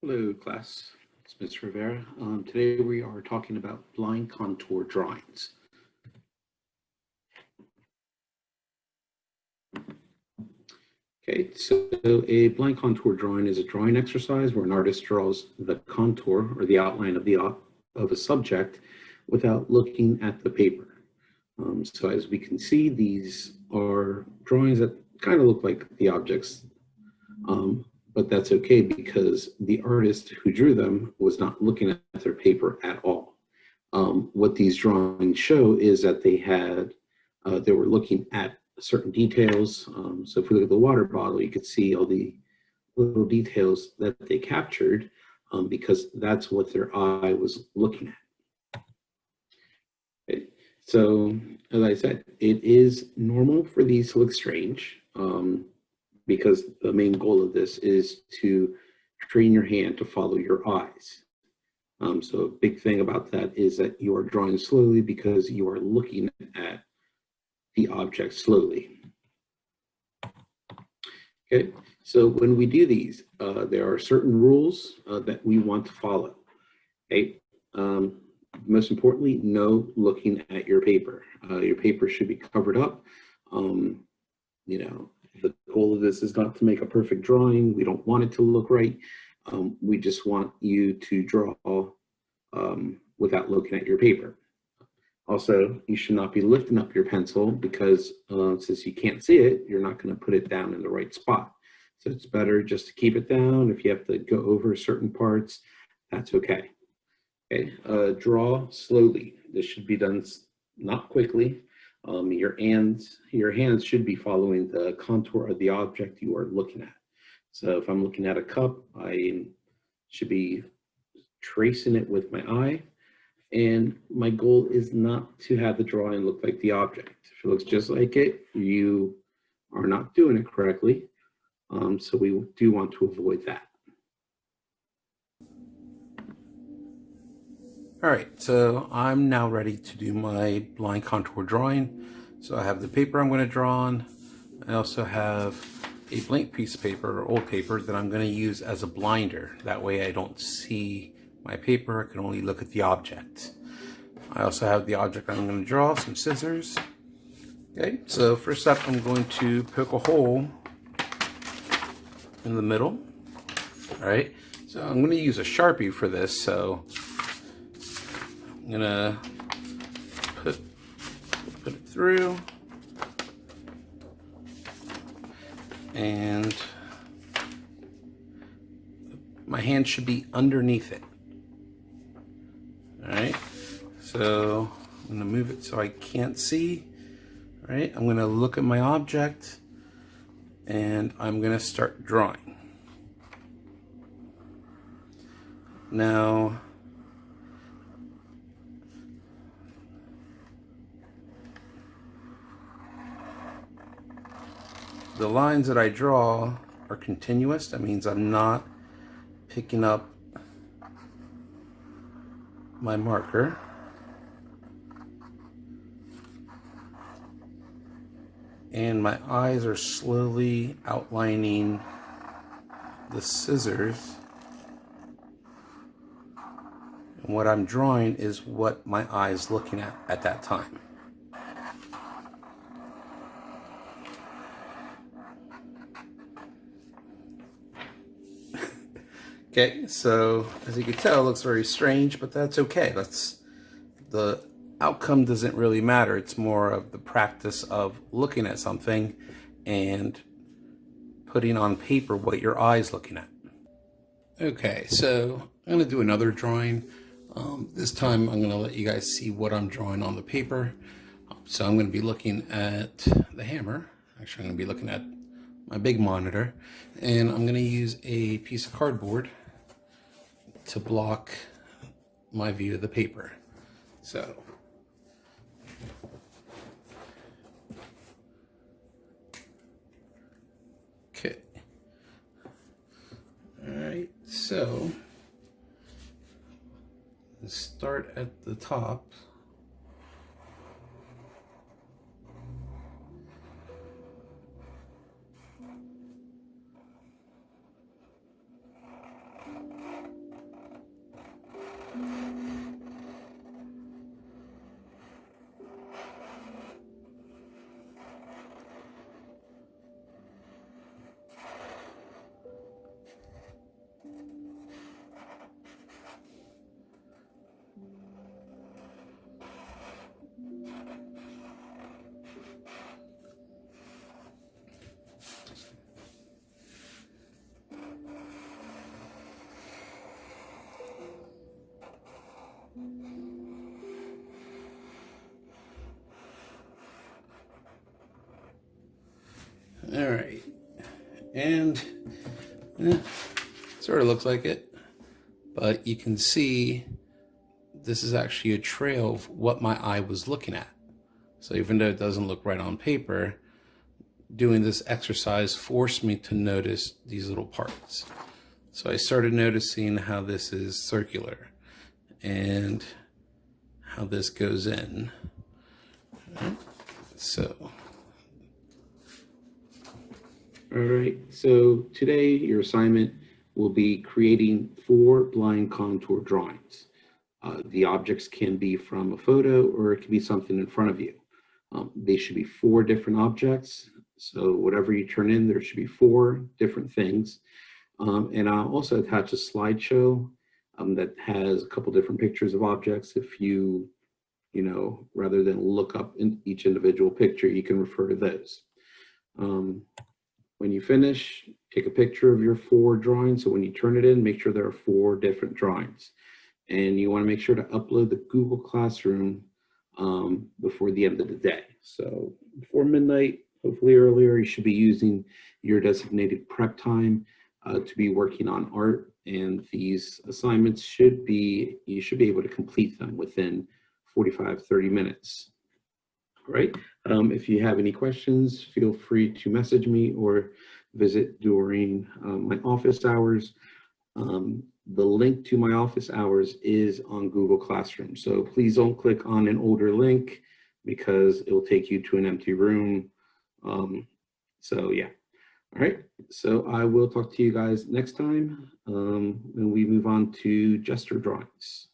Hello, class. It's Mr. Rivera. Today we are talking about blind contour drawings. Okay, so a blind contour drawing is a drawing exercise where an artist draws the contour or the outline of a subject without looking at the paper. So as we can see, these are drawings that kind of look like the objects. But that's okay because the artist who drew them was not looking at their paper at all. What these drawings show is that they were looking at certain details. So if we look at the water bottle, you could see all the little details that they captured because that's what their eye was looking at. Okay. So as I said, it is normal for these to look strange. Because the main goal of this is to train your hand to follow your eyes. So a big thing about that is that you are drawing slowly because you are looking at the object slowly. Okay, so when we do these, there are certain rules that we want to follow. Okay, most importantly, no looking at your paper. Your paper should be covered up. The goal of this is not to make a perfect drawing. We don't want it to look right. We just want you to draw without looking at your paper. Also, you should not be lifting up your pencil because since you can't see it, you're not going to put it down in the right spot. So it's better just to keep it down. If you have to go over certain parts, that's okay. Okay, draw slowly. This should be done not quickly. Your hands should be following the contour of the object you are looking at. So if I'm looking at a cup, I should be tracing it with my eye. And my goal is not to have the drawing look like the object. If it looks just like it, you are not doing it correctly. So we do want to avoid that. All right, so I'm now ready to do my blind contour drawing. So I have the paper I'm going to draw on. I also have a blank piece of paper or old paper that I'm going to use as a blinder. That way I don't see my paper, I can only look at the object. I also have the object I'm going to draw, some scissors. Okay, so first up I'm going to poke a hole in the middle. All right, so I'm going to use a Sharpie for this, so I'm gonna put it through, and my hand should be underneath it. All right, so I'm gonna move it so I can't see. All right, I'm gonna look at my object, and I'm gonna start drawing. Now, the lines that I draw are continuous. That means I'm not picking up my marker. And my eyes are slowly outlining the scissors. And what I'm drawing is what my eye is looking at that time. Okay, so as you can tell, it looks very strange, but that's okay. The outcome doesn't really matter. It's more of the practice of looking at something and putting on paper what your eye's looking at. Okay, so I'm gonna do another drawing. This time I'm gonna let you guys see what I'm drawing on the paper. So I'm gonna be looking at the hammer. Actually, I'm gonna be looking at my big monitor, and I'm gonna use a piece of cardboard to block my view of the paper. So okay, all right, so let's start at the top. And sort of looks like it, but you can see this is actually a trail of what my eye was looking at. So even though it doesn't look right on paper, doing this exercise forced me to notice these little parts. So I started noticing how this is circular and how this goes in. So. All right, so today your assignment will be creating 4 blind contour drawings. The objects can be from a photo or it can be something in front of you. They should be 4 different objects. So whatever you turn in, there should be 4 different things. And I'll also attach a slideshow that has a couple different pictures of objects. If you rather than look up in each individual picture, you can refer to those. When you finish, take a picture of your 4 drawings. So when you turn it in, make sure there are 4 different drawings. And you want to make sure to upload the Google Classroom before the end of the day. So before midnight, hopefully earlier, you should be using your designated prep time to be working on art. And these assignments you should be able to complete them within 45, 30 minutes. All right. If you have any questions, feel free to message me or visit during my office hours. The link to my office hours is on Google Classroom. So please don't click on an older link because it will take you to an empty room. So yeah. All right. So I will talk to you guys next time when we move on to gesture drawings.